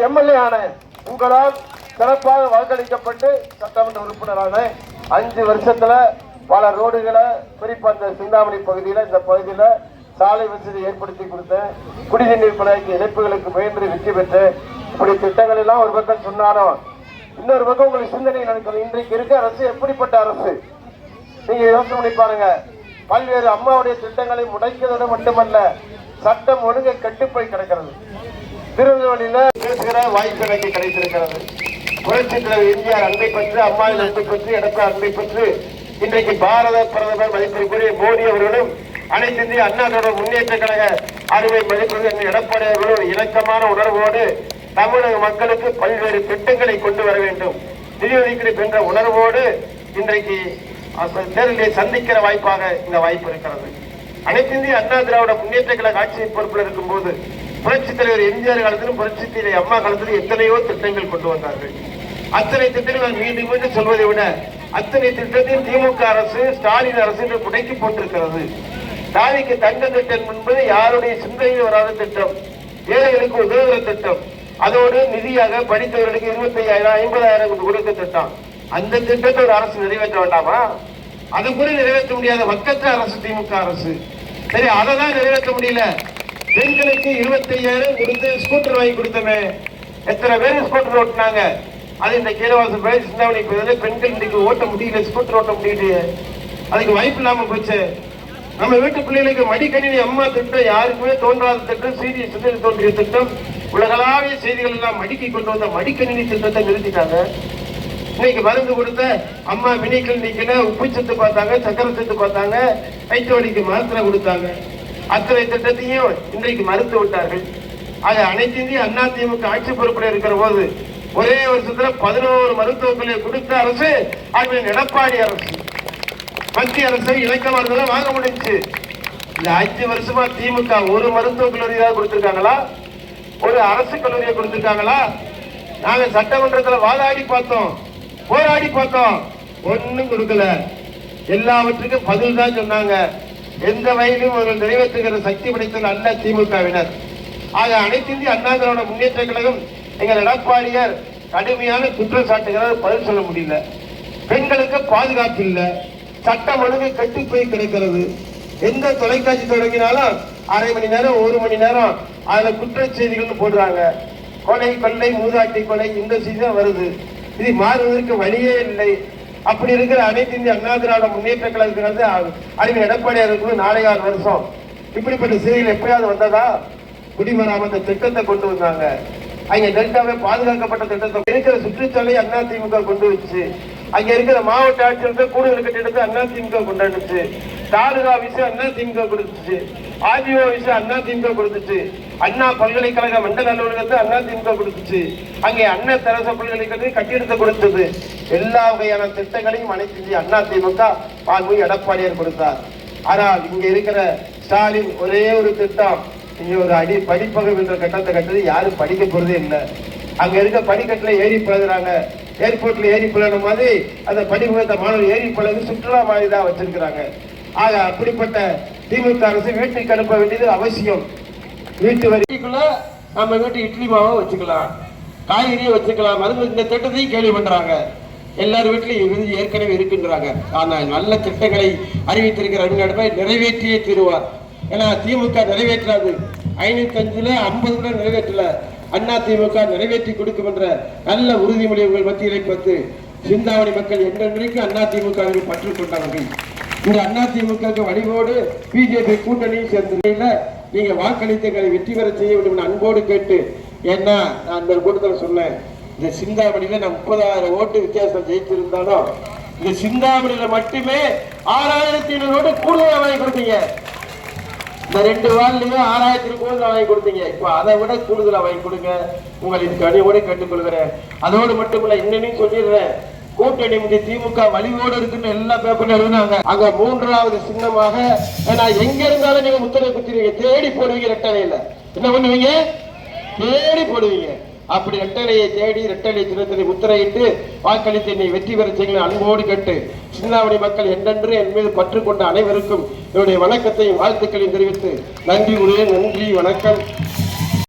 MLA ஆன உங்களால் சிறப்பாக வாக்களிக்கப்பட்டு சட்டமன்ற உறுப்பினரான 5 வருஷத்துல பல ரோடுகளை குறிப்பா இந்த சிந்தாமணி பகுதியில இந்த பகுதியில சாலை வசதி ஏற்படுத்தி கொடுத்தேன். குடிநீர் குழாய்க்கு இணைப்புகளுக்கு முயன்று வெற்றி பெற்றேன். இப்படி திட்டங்கள் எல்லாம் ஒரு பக்கம் சொன்னாலும் இன்னொரு பக்கம் உங்களுக்கு சிந்தனை நடக்கிறது. இன்றைக்கு இருக்க அரசு எப்படிப்பட்ட அரசு நீங்க யோசனை பண்ணி பாருங்க. பல்வேறு அம்மாவுடைய திட்டங்களை முடக்கியதோடு மட்டுமல்ல, சட்டம் ஒழுங்கை கெட்டு போய் கிடக்கிறது. திருநெல்வேலியில பேசுகிற வாய்ப்பு எனக்கு கிடைத்திருக்கிறது. புரட்சி தலைவர் எம்ஜிஆர் அன்பை பற்றி, அம்மாவின் அன்பை பற்றி, எடப்பாடி அன்பை பற்றி இன்றைக்கு பாரத பிரதமர் மதிப்பிற்குரிய மோடி அவர்களும் அனைத்து இந்திய அண்ணா திராவிட முன்னேற்ற கழக அருமை மதிப்பிற்கு எடப்பாடி அவர்களும் இணக்கமான உணர்வோடு தமிழக மக்களுக்கு பல்வேறு திட்டங்களை கொண்டு வர வேண்டும், நிதி ஒதுக்கீடு என்ற உணர்வோடு இன்றைக்கு தேர்தலை சந்திக்கிற வாய்ப்பாக இந்த வாய்ப்பு இருக்கிறது. அனைத்து இந்திய அண்ணா திராவிட முன்னேற்ற கழக ஆட்சி பொறுப்பில் இருக்கும் போது புரட்சி தலைவர் எம்ஜிஆர் காலத்திலும் புரட்சி தலைவர் அம்மா காலத்திலும் எத்தனையோ திட்டங்கள் கொண்டு வந்தார்கள். அத்தனை திட்டங்கள் மீண்டும் மீண்டும் சொல்வதை விட அத்தனை திட்டத்தையும் திமுக அரசு ஸ்டாலின் அரசு என்று புடைக்கி போட்டிருக்கிறது. தாலிக்கு தங்க திட்டம் என்பது யாருடைய சிந்தனையில் வராத திட்டம், ஏழைகளுக்கு உதவுகிற திட்டம். அதோடு நிதியாக படித்தவர்களுக்கு 25,000 50,000 கொடுக்க திட்டம். அந்த திட்டத்தை ஒரு அரசு நிறைவேற்ற வேண்டாமா? அதை கூட நிறைவேற்ற முடியாத வக்கற்ற அரசு திமுக அரசு. சரி, அதை தான் நிறைவேற்ற முடியல. பெண்களுக்கு 25,000 கொடுத்து ஸ்கூட்டர் வாங்கி கொடுத்தமே, எத்தனை பேர் ஸ்கூட்டர் ஓட்டினாங்க? அது இந்த கீழவாசல் போய் சிந்தாமணி போய் பெண்கள் இன்னைக்கு ஓட்ட முடியல, ஸ்கூட்டர் ஓட்ட முடியல. அதுக்கு வாய்ப்பு இல்லாம போச்சு. நம்ம வீட்டு பிள்ளைகளுக்கு மடிக்கணினி அம்மா திட்டம் யாருக்குமே தோன்றாத திட்டம், சிறிய தோன்றிய திட்டம். உலகளாவிய செய்திகள் எல்லாம் மடிக்கை கொண்டு வந்த மடிக்கணினி திட்டத்தை நிறுத்திட்டாங்க. இன்னைக்கு மருந்து கொடுத்த அம்மா மினி கிளினிக்ல உப்பு சத்து பார்த்தாங்க, சக்கரை சத்து பார்த்தாங்க, வயிற்று வலிக்கு மாத்திரை கொடுத்தாங்க. அத்தனை திட்டத்தையும் இன்றைக்கு மறுத்து விட்டார்கள். அது அனைத்து இந்திய அண்ணா திமுக ஆட்சி பொறுப்பில் இருக்கிற போது ஒரே வருஷத்துல 11 மருத்துவர்களை கொடுத்த அரசு எடப்பாடி அரசு. மத்திய அரசு இலக்கமா இருந்தாலும் வாங்க முடிஞ்சு. இந்த 5 வருஷமா திமுக ஒரு மருத்துவக் கல்லூரியாக கொடுத்திருக்காங்களா? ஒரு அரசு கல்லூரியை கொடுத்திருக்காங்களா? நாங்க சட்டமன்றத்தில் வாதாடி பார்த்தோம், போராடி பார்த்தோம், ஒன்னும் கொடுக்கல. எல்லாவற்றுக்கும் பதில் தான் சொன்னாங்க. எந்த வயதிலும் அவர்கள் நிறைவேற்றுகிற சக்தி படைத்த அல்ல திமுகவினர். ஆக அனைத்து இந்திய அண்ணா திராவிட முன்னேற்ற கழகம் எங்கள் எடப்பாடியார் கடுமையான குற்றச்சாட்டுகளால் பதில் சொல்ல முடியல. பெண்களுக்கு பாதுகாப்பு இல்லை, சட்டம் ஒழுங்கு கட்டி போய் கிடைக்கிறது. எந்த தொலைக்காட்சி தொடங்கினாலும் அரை மணி நேரம் 1 மணி நேரம் அதுல குற்ற செய்திகள் போடுறாங்க. கொலை, கொள்ளை, மூதாட்டி கொலை, இந்த செய்தி வருது. இது மாறுவதற்கு வழியே இல்லை. அப்படி இருக்கிற அனைத்து இந்திய அண்ணா திராவிட முன்னேற்ற கழகத்திலிருந்து அறிஞர் எடப்பாடியாருக்கு 4 வருஷம் இப்படிப்பட்ட செய்திகள் எப்பயாவது வந்ததா? குடிமராமத்து திட்டத்தை கொண்டு வந்தாங்க. அங்க டெல்டாவே பாதுகாக்கப்பட்ட திட்டத்தை இருக்கிற சுற்றுச்சூழலை அண்ணா திமுக கொண்டு வச்சு, அங்க இருக்கிற மாவட்ட ஆட்சியர்கள் கூடுதல் கட்டிடத்தை அண்ணா திமுக கொண்டாடுச்சு. தாலுகா விஷயம் அண்ணா திமுக கொடுத்துச்சு, ஆர்டிஓ விஷயம் அண்ணா திமுக கொடுத்துச்சு, அண்ணா பல்கலைக்கழக மண்டல அலுவலகத்தை அண்ணா திமுக கொடுத்துச்சு, அங்கே அண்ணா தெரசா பல்கலைக்கழக கட்டிடத்தை கொடுத்தது. எல்லா வகையான திட்டங்களையும் அனைத்து இந்திய அண்ணா திமுக பால்மொழி எடப்பாடியார் கொடுத்தார். ஆனால் இங்க இருக்கிற ஸ்டாலின் ஒரே ஒரு திட்டம், இங்க ஒரு படிப்பகம் என்ற கட்டத்தை கட்டது யாரும் படிக்க போறதே இல்லை. அங்க இருக்க படிக்கட்டுல ஏறி பழகுறாங்க. ஏர்போர்ட்ல ஏறி பழகின மாதிரி அந்த படிப்பகத்தை மாணவர் ஏறி பழகு சுற்றுலா மாதிரி தான் வச்சிருக்கிறாங்க. ஆக அப்படிப்பட்ட திமுக அரசு வீட்டுக்கு அனுப்ப வேண்டியது அவசியம். வீட்டு வரிக்குள்ள நம்ம வீட்டு இட்லி மாவை வச்சுக்கலாம், காய்கறியை வச்சுக்கலாம், மருந்து இந்த திட்டத்தையும் கேள்வி பண்றாங்க. எல்லார் வீட்டிலும் ஏற்கனவே இருக்கின்றாங்க. ஆனால் நல்ல திட்டங்களை அறிவித்திருக்கிற நிறைவேற்றியே தீருவார். ஏன்னா திமுக நிறைவேற்றாது. 505ல 50 நிறைவேற்றல. அண்ணா திமுக நிறைவேற்றி கொடுக்கும் என்ற நல்ல உறுதிமொழி உங்கள் மத்தியிலே பார்த்து சிந்தாமணி மக்கள் என்றென்றைக்கு அண்ணா திமுகவில் பற்று கொண்டார்கள். இந்த அண்ணா திமுக வடிவோடு பிஜேபி கூட்டணியும் சேர்ந்த நீங்க வாக்களித்தங்களை வெற்றி பெற செய்ய வேண்டும் என அன்போடு கேட்டு, ஏன்னா நான் அந்த கூட்டத்தில் சொன்னேன், இந்த சிந்தாமணியில நான் 30,000 ஓட்டு வித்தியாசம் ஜெயிச்சிருந்தாலும் இந்த சிந்தாமணியில மட்டுமே 6,500 ஓட்டு கூடுதலாக வாங்கி கொடுத்தீங்க. இந்த 2 வார்டுலயும் 6,000 கூடுதல் வாங்கி கொடுத்தீங்க. இப்ப அதை விட கூடுதலா வாங்கி கொடுங்க, உங்களுக்கு கனிவோடு கேட்டுக்கொள்கிறேன். அதோடு மட்டுமில்ல, இன்னும் சொல்லிடுறேன், கூட்டணி முடி திமுக வலிவோடு இருக்குன்னு எல்லா பேப்பர்ல எழுதினாங்க. அங்க 3வது சின்னமாக எங்க இருந்தாலும் நீங்க முத்திரை குத்திடுவீங்க, தேடி போடுவீங்க. ரெட்டலையில என்ன பண்ணுவீங்க? தேடி போடுவீங்க. அப்படி ரெட்டலையை தேடி ரெட்டலை சின்னத்தினை முத்திரையிட்டு வாக்களித்து என்னை வெற்றி பெற செய்ய அன்போடு கேட்டு, சிந்தாமணி மக்கள் என்றென்று என் மீது பற்று கொண்ட அனைவருக்கும் என்னுடைய வணக்கத்தையும் வாழ்த்துக்களையும் தெரிவித்து நன்றி, வணக்கம்.